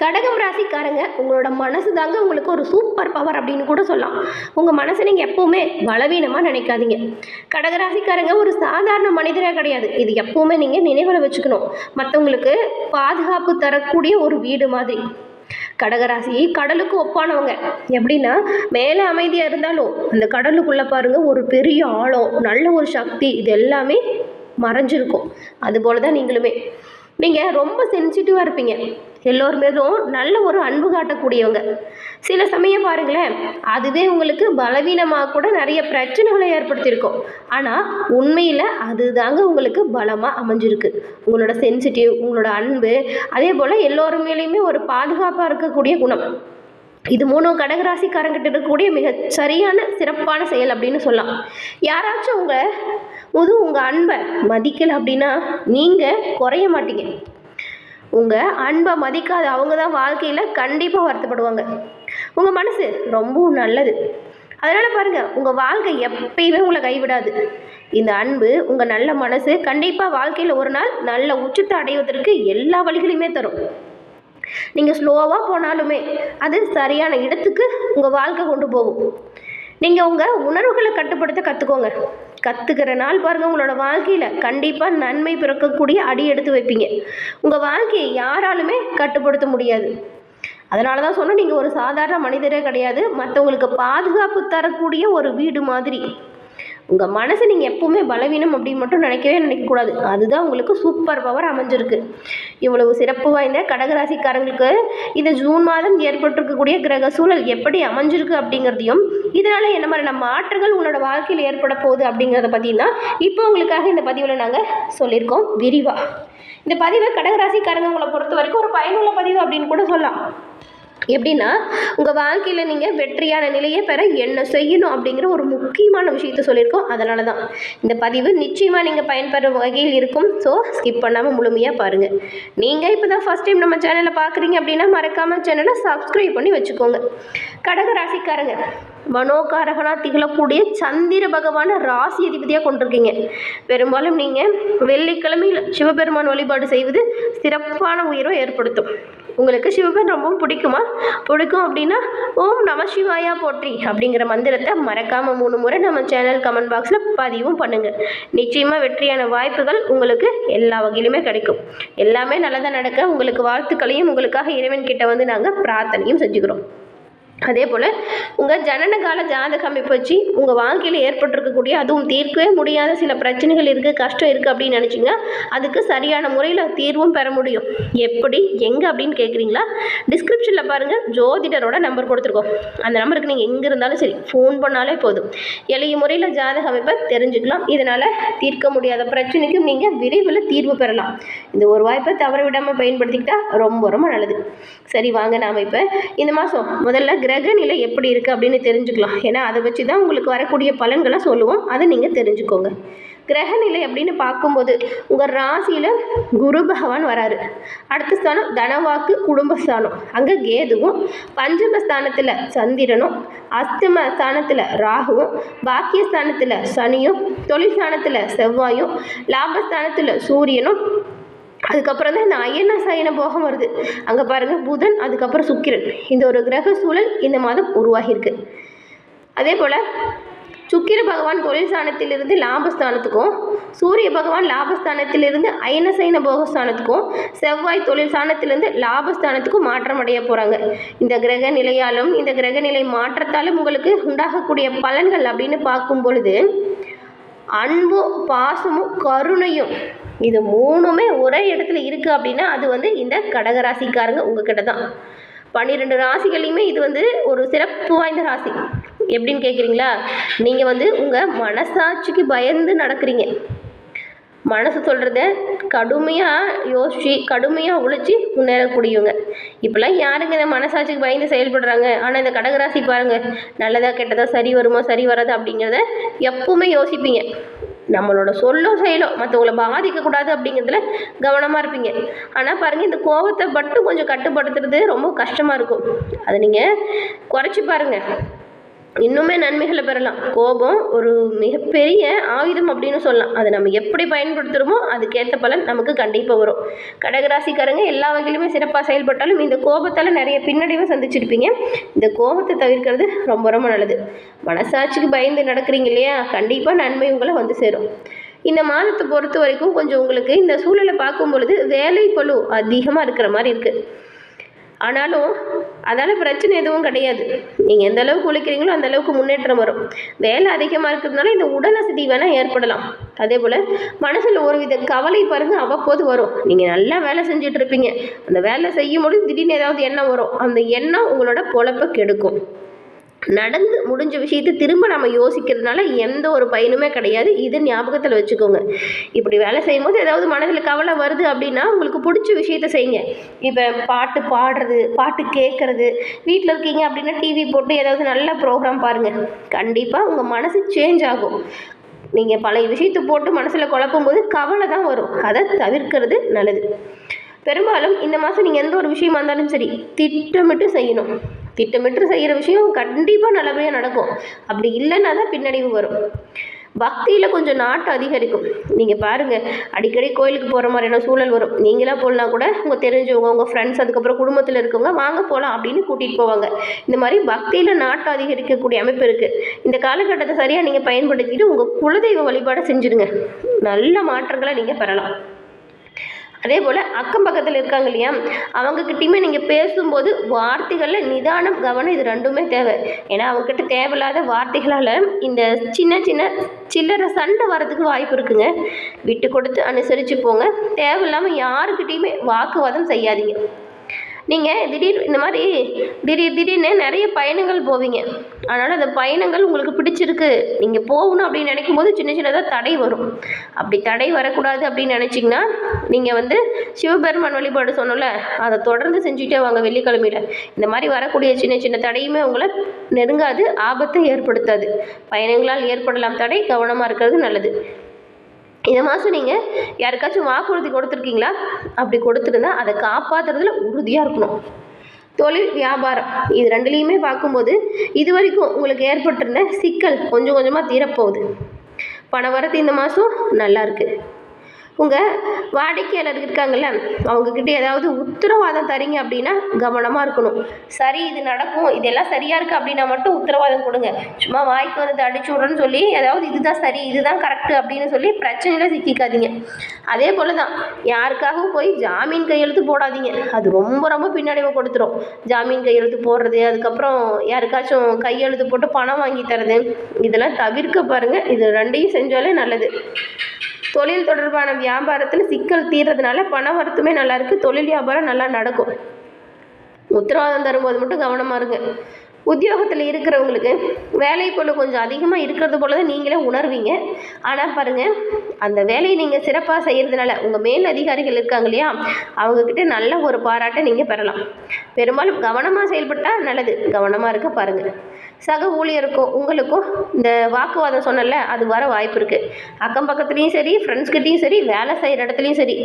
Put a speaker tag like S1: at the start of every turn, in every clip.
S1: கடகம் ராசிக்காரங்க, உங்களோட மனசு தாங்க உங்களுக்கு ஒரு சூப்பர் பவர் அப்படின்னு கூட சொல்லலாம். உங்கள் மனசை நீங்கள் எப்போவுமே பலவீனமாக நினைக்காதீங்க. கடகராசிக்காரங்க ஒரு சாதாரண மனிதராக கிடையாது. இது எப்போவுமே நீங்கள் நினைவில் வச்சுக்கணும். மற்றவங்களுக்கு பாதுகாப்பு தரக்கூடிய ஒரு வீடு மாதிரி. கடகராசி கடலுக்கு ஒப்பானவங்க. எப்படின்னா, மேலே அமைதியாக இருந்தாலும் அந்த கடலுக்குள்ளே பாருங்கள் ஒரு பெரிய ஆழம், நல்ல ஒரு சக்தி, இது எல்லாமே மறைஞ்சிருக்கும். அதுபோல தான் நீங்களுமே. நீங்கள் ரொம்ப சென்சிட்டிவாக இருப்பீங்க. எல்லோர் மீதும் நல்ல ஒரு அன்பு காட்டக்கூடியவங்க. சில சமயம் பாருங்களேன், அதுவே உங்களுக்கு பலவீனமாக கூட நிறைய பிரச்சனைகளை ஏற்படுத்தியிருக்கும். ஆனால் உண்மையில் அதுதாங்க உங்களுக்கு பலமாக அமைஞ்சிருக்கு. உங்களோட சென்சிட்டிவ், உங்களோட அன்பு, அதே போல் எல்லோரும் மேலேயுமே ஒரு பாதுகாப்பாக இருக்கக்கூடிய குணம், இது மூணும் கடகராசிக்காரங்கிட்ட இருக்கக்கூடிய மிக சரியான சிறப்பான செயல் அப்படின்னு சொல்லலாம். யாராச்சும் உங்கள் அன்பை மதிக்கலை அப்படின்னா நீங்கள் குறைய மாட்டீங்க. உங்கள் அன்பை மதிக்காத அவங்க தான் வாழ்க்கையில் கண்டிப்பாக வருத்தப்படுவாங்க. உங்கள் மனசு ரொம்பவும் நல்லது. அதனால் பாருங்கள், உங்கள் வாழ்க்கை எப்பயுமே உங்களை கைவிடாது. இந்த அன்பு, உங்கள் நல்ல மனசு கண்டிப்பாக வாழ்க்கையில் ஒரு நாள் நல்ல உச்சத்தை அடைவதற்கு எல்லா வழிகளையுமே தரும். நீங்கள் ஸ்லோவாக போனாலுமே அது சரியான இடத்துக்கு உங்கள் வாழ்க்கை கொண்டு போகும். நீங்கள் உங்கள் உணர்வுகளை கட்டுப்படுத்த கற்றுக்கோங்க. கற்றுக்கிற நாள் பாருங்கள், உங்களோட வாழ்க்கையில் கண்டிப்பாக நன்மை பிறக்கக்கூடிய அடி எடுத்து வைப்பீங்க. உங்கள் வாழ்க்கையை யாராலுமே கட்டுப்படுத்த முடியாது. அதனால தான் சொன்னால், நீங்கள் ஒரு சாதாரண மனிதரே கிடையாது. மற்றவங்களுக்கு பாதுகாப்பு தரக்கூடிய ஒரு வீடு மாதிரி. உங்கள் மனசை நீங்கள் எப்போவுமே பலவீனம் அப்படின்னு மட்டும் நினைக்கக்கூடாது. அதுதான் உங்களுக்கு சூப்பர் பவர் அமைஞ்சிருக்கு. இவ்வளவு சிறப்பு வாய்ந்த கடகராசிக்காரங்களுக்கு இந்த ஜூன் மாதம் ஏற்பட்டிருக்கக்கூடிய கிரக சூழல் எப்படி அமைஞ்சிருக்கு அப்படிங்கிறதையும், இதனால் என்ன மாதிரியான மாற்றங்கள் உங்களோட வாழ்க்கையில் ஏற்பட போகுது அப்படிங்கிறத பற்றினா இப்போ உங்களுக்காக இந்த பதிவில் நாங்கள் சொல்லியிருக்கோம் விரிவாக. இந்த பதிவை கடகராசிக்காரங்க உங்களை பொறுத்த வரைக்கும் ஒரு பயனுள்ள பதிவு அப்படின்னு கூட சொல்லலாம். எப்படின்னா, உங்கள் வாழ்க்கையில் நீங்கள் வெற்றியான நிலையை பெற என்ன செய்யணும் அப்படிங்கிற ஒரு முக்கியமான விஷயத்த சொல்லியிருக்கோம். அதனால தான் இந்த பதிவு நிச்சயமாக நீங்கள் பயன்பெறும் வகையில் இருக்கும். ஸோ ஸ்கிப் பண்ணாமல் முழுமையாக பாருங்கள். நீங்கள் இப்போ தான் ஃபஸ்ட் டைம் நம்ம சேனலில் பார்க்குறீங்க அப்படின்னா மறக்காமல் சேனலை சப்ஸ்கிரைப் பண்ணி வச்சுக்கோங்க. கடகராசிக்காரங்க, மனோகாரகனாக திகழக்கூடிய சந்திர பகவானை ராசி அதிபதியாக கொண்டிருக்கீங்க. பெரும்பாலும் நீங்கள் வெள்ளிக்கிழமையில் சிவபெருமான் வழிபாடு செய்வது சிறப்பான உயர்வை ஏற்படுத்தும். உங்களுக்கு சிவபெருமான் ரொம்பவும் பிடிக்கும் அப்படின்னா ஓம் நம சிவாயா போற்றி அப்படிங்கிற மந்திரத்தை மறக்காமல் 3 முறை நம்ம சேனல் கமெண்ட் பாக்ஸில் பதிவும் பண்ணுங்கள். நிச்சயமாக வெற்றியான வாய்ப்புகள் உங்களுக்கு எல்லா வகையிலுமே கிடைக்கும். எல்லாமே நல்லதாக நடக்க உங்களுக்கு வாழ்த்துக்களையும் உங்களுக்காக இறைவன் கிட்ட வந்து நாங்கள் பிரார்த்தனையும் செஞ்சுக்கிறோம். அதே போல் உங்கள் ஜனனகால ஜாதக அமைப்பு வச்சு உங்கள் வாழ்க்கையில் ஏற்பட்டிருக்கக்கூடிய, அதுவும் தீர்க்கவே முடியாத சில பிரச்சனைகள் இருக்குது, கஷ்டம் இருக்குது அப்படின்னு நினச்சிங்க, அதுக்கு சரியான முறையில் தீர்வும் பெற முடியும். எப்படி, எங்கே அப்படின்னு கேட்குறீங்களா? டிஸ்கிரிப்ஷனில் பாருங்கள், ஜோதிடரோட நம்பர் கொடுத்துருக்கோம். அந்த நம்பருக்கு நீங்கள் எங்கே இருந்தாலும் சரி ஃபோன் பண்ணாலே போதும். எளிய முறையில் ஜாதக அமைப்பை தெரிஞ்சுக்கலாம். இதனால் தீர்க்க முடியாத பிரச்சனைக்கும் நீங்கள் விரைவில் தீர்வு பெறலாம். இந்த ஒரு வாய்ப்பை தவற விடாமல் பயன்படுத்திக்கிட்டால் ரொம்ப ரொம்ப நல்லது. சரி வாங்க, நாம் இப்போ இந்த மாதம் முதல்ல கிரக நிலை எப்படி இருக்குது அப்படின்னு தெரிஞ்சுக்கலாம். ஏன்னா அதை வச்சு தான் உங்களுக்கு வரக்கூடிய பலன்களை சொல்லுவோம். அதை நீங்கள் தெரிஞ்சுக்கோங்க. கிரக நிலை அப்படின்னு பார்க்கும்போது உங்கள் ராசியில் குரு பகவான் வராரு. அடுத்த ஸ்தானம் தனவாக்கு குடும்பஸ்தானம், அங்கே கேதுவும், பஞ்சமஸ்தானத்தில் சந்திரனும், அஷ்டம ஸ்தானத்தில் ராகுவும், பாக்கியஸ்தானத்தில் சனியும், தொழில் ஸ்தானத்தில் செவ்வாயும், லாபஸ்தானத்தில் சூரியனும், அதுக்கப்புறம் தான் இந்த அயன சயன போகம் வருது. அங்கே பாருங்கள் புதன், அதுக்கப்புறம் சுக்கிரன். இந்த ஒரு கிரக சூழல் இந்த மாதம் உருவாகியிருக்கு. அதே போல் சுக்கிர பகவான் தொழில் ஸ்தானத்திலிருந்து லாபஸ்தானத்துக்கும், சூரிய பகவான் லாபஸ்தானத்திலிருந்து அயன சயன போகஸ்தானத்துக்கும், செவ்வாய் தொழில் ஸ்தானத்திலிருந்து லாபஸ்தானத்துக்கும் மாற்றம் அடைய போகிறாங்க. இந்த கிரக நிலையாலும் இந்த கிரக நிலை மாற்றத்தாலும் உங்களுக்கு உண்டாகக்கூடிய பலன்கள் அப்படின்னு பார்க்கும் பொழுது, அன்பும் பாசமும் கருணையும் இது 3மே ஒரே இடத்துல இருக்குது அப்படின்னா அது வந்து இந்த கடகராசிக்காரங்க உங்ககிட்ட தான். 12 ராசிகளையுமே இது வந்து ஒரு சிறப்பு வாய்ந்த ராசி. எப்படின்னு கேட்குறீங்களா? நீங்கள் வந்து உங்கள் மனசாட்சிக்கு பயந்து நடக்கிறீங்க. மனசு சொல்கிறத கடுமையாக யோசித்து கடுமையாக உழைச்சி முன்னேறக்கூடியவங்க. இப்போல்லாம் யாருங்க இந்த மனசாட்சிக்கு பயந்து செயல்படுறாங்க? ஆனால் இந்த கடகராசி பாருங்கள், நல்லதா கெட்டதா, சரி வருமா சரி வராது அப்படிங்கிறத எப்பவுமே யோசிப்பீங்க. நம்மளோட சொல்லோ செயலோ மற்றவங்கள பாதிக்கக்கூடாது அப்படிங்கிறதுல கவனமாக இருப்பீங்க. ஆனால் பாருங்கள், இந்த கோபத்தை மட்டும் கொஞ்சம் கட்டுப்படுத்துறது ரொம்ப கஷ்டமாக இருக்கும். அதை நீங்கள் குறைச்சி பாருங்கள். இன்னுமே நன்மைகளை பெறலாம். கோபம் ஒரு மிகப்பெரிய ஆயுதம் அப்படின்னு சொல்லலாம். அதை நம்ம எப்படி பயன்படுத்துகிறோமோ அதுக்கேற்ற பலன் நமக்கு கண்டிப்பாக வரும். கடகராசிக்காரங்க எல்லா வகையிலுமே சிறப்பாக செயல்பட்டாலும் இந்த கோபத்தால் நிறைய பின்னடைவை சந்திச்சிருப்பீங்க. இந்த கோபத்தை தவிர்க்கிறது ரொம்ப ரொம்ப நல்லது. மனசாட்சிக்கு பயந்து நடக்கிறீங்க இல்லையா, கண்டிப்பாக நன்மை உங்களை வந்து சேரும். இந்த மாதத்தை பொறுத்த வரைக்கும் கொஞ்சம் உங்களுக்கு இந்த சூழலை பார்க்கும் பொழுது வேலை பளு அதிகமாக இருக்கிற மாதிரி இருக்குது. ஆனாலும் அதால் பிரச்சனை எதுவும் கிடையாது. நீங்கள் எந்த அளவுக்கு உழைக்கிறீங்களோ அந்த அளவுக்கு முன்னேற்றம் வரும். வேலை அதிகமாக இருக்கிறதுனால இந்த உடல் அசதி வேணால் ஏற்படலாம். அதே போல் மனசில் ஒரு வித கவலை பாருங்கள் அவ்வப்போது வரும். நீங்கள் நல்லா வேலை செஞ்சுட்டு இருப்பீங்க, அந்த வேலை செய்யும் பொழுது திடீர்னு ஏதாவது எண்ணம் வரும். அந்த எண்ணம் உங்களோட பொழப்பை கெடுக்கும். நடந்து முடிஞ்ச விஷயத்தை திரும்ப நம்ம யோசிக்கிறதுனால எந்த ஒரு பயனுமே கிடையாது. இது ஞாபகத்தில் வச்சுக்கோங்க. இப்படி வேலை செய்யும்போது ஏதாவது மனதில் கவலை வருது அப்படின்னா உங்களுக்கு பிடிச்ச விஷயத்த செய்யுங்க. இப்போ பாட்டு பாடுறது, பாட்டு கேட்குறது, வீட்டில் இருக்கீங்க அப்படின்னா டிவி போட்டு ஏதாவது நல்ல ப்ரோக்ராம் பாருங்கள். கண்டிப்பாக உங்கள் மனசு சேஞ்ச் ஆகும். நீங்கள் பழைய விஷயத்தை போட்டு மனசில் குழப்பும் போது கவலை தான் வரும். அதை தவிர்க்கிறது நல்லது. பெரும்பாலும் இந்த மாதம் நீங்கள் எந்த ஒரு விஷயமா இருந்தாலும் சரி திட்டமிட்டு செய்யணும். திட்டமிட்டு செய்கிற விஷயம் கண்டிப்பாக நல்லபடியாக நடக்கும். அப்படி இல்லைன்னா தான் பின்னடைவு வரும். பக்தியில் கொஞ்சம் நாட்டம் அதிகரிக்கும். நீங்கள் பாருங்கள், அடிக்கடி கோயிலுக்கு போகிற மாதிரியான சூழல் வரும். நீங்களாக போகலாம் கூட உங்கள் தெரிஞ்சவங்க, உங்கள் ஃப்ரெண்ட்ஸ், அதுக்கப்புறம் குடும்பத்தில் இருக்கவங்க வாங்க போகலாம் அப்படின்னு கூட்டிகிட்டு போவாங்க. இந்த மாதிரி பக்தியில் நாட்டம் அதிகரிக்கக்கூடிய அமைப்பு இருக்குது. இந்த காலகட்டத்தை சரியாக நீங்கள் பயன்படுத்திட்டு உங்கள் குலதெய்வ வழிபாடை செஞ்சுடுங்க. நல்ல மாற்றங்களை நீங்கள் பெறலாம். அதே போல் அக்கம் பக்கத்தில் இருக்காங்க இல்லையா, அவங்கக்கிட்டையுமே நீங்கள் பேசும்போது வார்த்தைகளில் நிதானம், கவனம் இது ரெண்டுமே தேவை. ஏன்னா அவங்கக்கிட்ட தேவையில்லாத வார்த்தைகளால் இந்த சின்ன சின்ன சில்லறை சண்டை வரதுக்கு வாய்ப்பு இருக்குங்க. விட்டு கொடுத்து அனுசரித்து போங்க. தேவையில்லாமல் யாருக்கிட்டையுமே வாக்குவாதம் செய்யாதீங்க. நீங்கள் திடீர்னு நிறைய பயணங்கள் போவீங்க. அதனால் அந்த பயணங்கள் உங்களுக்கு பிடிச்சிருக்கு, நீங்கள் போகணும் அப்படின்னு நினைக்கும் போது சின்ன சின்னதாக தடை வரும். அப்படி தடை வரக்கூடாது அப்படின்னு நினச்சிங்கன்னா நீங்கள் சிவபெருமான் வழிபாடு சொன்னோம்ல, அதை தொடர்ந்து செஞ்சுட்டே வாங்க. வெள்ளிக்கிழமையில் இந்த மாதிரி வரக்கூடிய சின்ன சின்ன தடையுமே உங்களை நெருங்காது, ஆபத்தை ஏற்படுத்தாது. பயணங்களால் ஏற்படலாம் தடை, கவனமாக இருக்கிறது நல்லது. இந்த மாதம் நீங்கள் யாருக்காச்சும் வாக்குறுதி கொடுத்துருக்கீங்களா? அப்படி கொடுத்துருந்தா அதை காப்பாற்றுறதுல உறுதியாக இருக்கணும். தொழில், வியாபாரம் இது ரெண்டுலேயுமே பார்க்கும்போது இது வரைக்கும் உங்களுக்கு ஏற்பட்டிருந்த சிக்கல் கொஞ்சம் கொஞ்சமாக தீரப்போகுது. பண வரத்து இந்த மாதம் நல்லா இருக்குது. உங்கள் வாடிக்கையாளர் இருக்காங்கல்ல, அவங்கக்கிட்ட ஏதாவது உத்தரவாதம் தரீங்க அப்படின்னா கவனமாக இருக்கணும். சரி இது நடக்கும், இதெல்லாம் சரியாக இருக்குது அப்படின்னா மட்டும் உத்தரவாதம் கொடுங்க. சும்மா வாய்க்கு வந்து அடிச்சு விட்றேன்னு சொல்லி ஏதாவது இதுதான் சரி, இதுதான் கரெக்டு அப்படின்னு சொல்லி பிரச்சனையில் சிக்கிக்காதீங்க. அதே போல் தான் யாருக்காகவும் போய் ஜாமீன் கையெழுத்து போடாதீங்க. அது ரொம்ப ரொம்ப பின்னடைவை கொடுத்துரும். ஜாமீன் கையெழுத்து போடுறது, அதுக்கப்புறம் யாருக்காச்சும் கையெழுத்து போட்டு பணம் வாங்கி தரது, இதெல்லாம் தவிர்க்க பாருங்கள். இது ரெண்டையும் செஞ்சாலே நல்லது. தொழில் தொடர்பான வியாபாரத்தில் சிக்கல் தீர்றதுனால பண வரத்துமே நல்லா இருக்குது. தொழில் வியாபாரம் நல்லா நடக்கும். உத்தரவாதம் தரும்போது மட்டும் கவனமாக இருங்க. உத்தியோகத்தில் இருக்கிறவங்களுக்கு வேலை போல் கொஞ்சம் அதிகமாக இருக்கிறது போல தான் நீங்களே உணர்வீங்க. ஆனால் பாருங்கள், அந்த வேலையை நீங்கள் சிறப்பாக செய்கிறதுனால உங்கள் மேல் அதிகாரிகள் இருக்காங்க இல்லையா, அவங்கக்கிட்ட நல்ல ஒரு பாராட்டை நீங்கள் பெறலாம். பெரும்பாலும் கவனமாக செயல்பட்டால் நல்லது. கவனமாக இருக்க பாருங்கள். சக ஊழியருக்கும் உங்களுக்கும் இந்த வாக்குவாதம் சொன்னல, அது வர வாய்ப்பு இருக்குது. அக்கம் பக்கத்துலேயும் சரி, ஃப்ரெண்ட்ஸ்கிட்டையும் சரி, வேலை செய்கிற இடத்துலையும் சரி,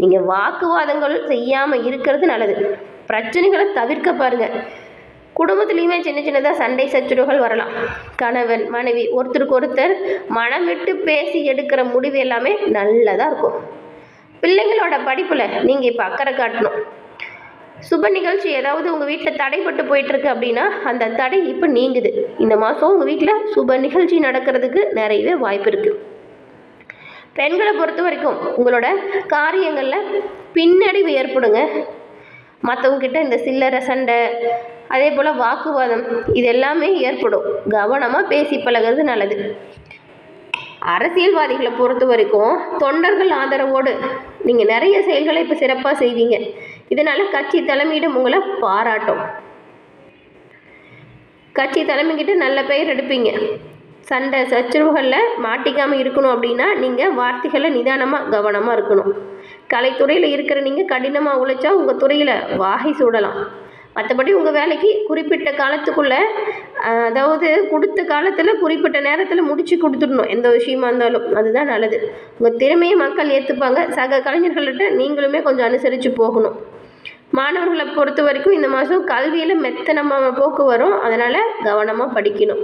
S1: நீங்கள் வாக்குவாதங்கள் செய்யாமல் இருக்கிறது நல்லது. பிரச்சனைகளை தவிர்க்க பாருங்கள். குடும்பத்துலேயுமே சின்ன சின்னதாக சண்டை சச்சரவுகள் வரலாம். கணவன் மனைவி ஒருத்தருக்கு ஒருத்தர் மனம் விட்டு பேசி எடுக்கிற முடிவு எல்லாமே நல்லதாக இருக்கும். பிள்ளைங்களோட படிப்பில் நீங்கள் இப்போ அக்கறை காட்டணும். சுப நிகழ்ச்சி ஏதாவது உங்கள் வீட்டில் தடைப்பட்டு போயிட்டுருக்கு அப்படின்னா அந்த தடை இப்போ நீங்குது. இந்த மாதம் உங்கள் வீட்டில் சுப நிகழ்ச்சி நடக்கிறதுக்கு நிறையவே வாய்ப்பு இருக்குது. பெண்களை பொறுத்த வரைக்கும் உங்களோட காரியங்களில் பின்னடைவு ஏற்படுங்க. மற்றவங்கக்கிட்ட இந்த சில்லறை சண்டை, அதே போல் வாக்குவாதம் இது எல்லாமே ஏற்படும். கவனமாக பேசி பழகிறது நல்லது. அரசியல்வாதிகளை பொறுத்த வரைக்கும் தொண்டர்கள் ஆதரவோடு நீங்கள் நிறைய செயல்களை இப்போ சிறப்பாக செய்வீங்க. இதனால் கட்சி தலைமையிடம் உங்களை பாராட்டும். கட்சி தலைமைக்கிட்ட நல்ல பெயர் எடுப்பீங்க. சண்டை சச்சரவுகளில் மாட்டிக்காமல் இருக்கணும் அப்படின்னா நீங்கள் வார்த்தைகளை நிதானமாக கவனமாக இருக்கணும். கலைத்துறையில் இருக்கிற நீங்கள் கடினமாக உழைச்சா உங்கள் துறையில் வாகை சூடலாம். மற்றபடி உங்கள் வேலைக்கு குறிப்பிட்ட காலத்துக்குள்ளே, அதாவது கொடுத்த காலத்தில் குறிப்பிட்ட நேரத்தில் முடித்து கொடுத்துடணும். எந்த விஷயமா இருந்தாலும் அதுதான் நல்லது. உங்கள் திறமையை மக்கள் ஏற்றுப்பாங்க. சக கலைஞர்கள்ட்ட நீங்களுமே கொஞ்சம் அனுசரித்து போகணும். மாணவர்களை பொறுத்த வரைக்கும் இந்த மாதம் கல்வியில் மெத்தனமாக போக்கு வரும், அதனால் கவனமாக படிக்கணும்.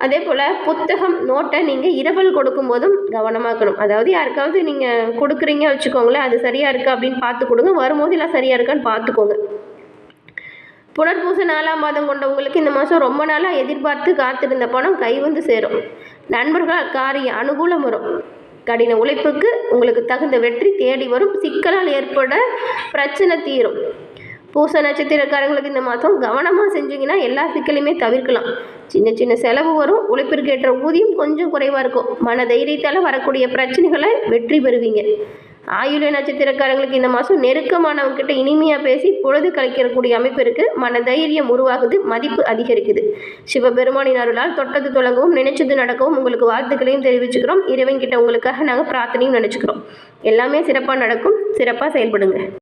S1: அதே போல் புத்தகம் நோட்டை நீங்கள் இரவல் கொடுக்கும்போதும் கவனமாக இருக்கணும். அதாவது யாருக்காவது நீங்கள் கொடுக்குறீங்க வச்சுக்கோங்களேன், அது சரியாக இருக்கா அப்படின்னு பார்த்து கொடுங்க, வரும்போது எல்லாம் சரியாக இருக்கான்னு பார்த்துக்கோங்க. புனர்பூச 4ஆம் மாதம் கொண்டவங்களுக்கு இந்த மாதம் ரொம்ப நாளாக எதிர்பார்த்து காத்திருந்த பணம் கை வந்து சேரும். நண்பர்கள் காரிய அனுகூலம் வரும். கடின உழைப்புக்கு உங்களுக்கு தகுந்த வெற்றி தேடி வரும். சிக்கலால் ஏற்பட பிரச்சனை தீரும். பூச நட்சத்திரக்காரங்களுக்கு இந்த மாதம் கவனமாக செஞ்சீங்கன்னா எல்லா சிக்கலையுமே தவிர்க்கலாம். சின்ன சின்ன செலவு வரும். உழைப்பிற்கேற்ற ஊதியம் கொஞ்சம் குறைவாக இருக்கும். மன தைரியத்தால் வரக்கூடிய பிரச்சனைகளை வெற்றி பெறுவீங்க. ஆயுள நட்சத்திரக்காரங்களுக்கு இந்த மாதம் நெருக்கமானவங்ககிட்ட இனிமையாக பேசி பொழுது கழிக்கக்கூடிய அமைப்பு இருக்குது. மன தைரியம் உருவாகுது, மதிப்பு அதிகரிக்குது. சிவபெருமானின் அருளால் தொட்டது தொடங்கவும் நினைச்சது நடக்கவும் உங்களுக்கு வாழ்த்துக்களையும் தெரிவிச்சுக்கிறோம். இறைவன்கிட்ட உங்களுக்காக நாங்கள் பிரார்த்தனையும் நினச்சிக்கிறோம். எல்லாமே சிறப்பாக நடக்கும். சிறப்பாக செயல்படுங்க.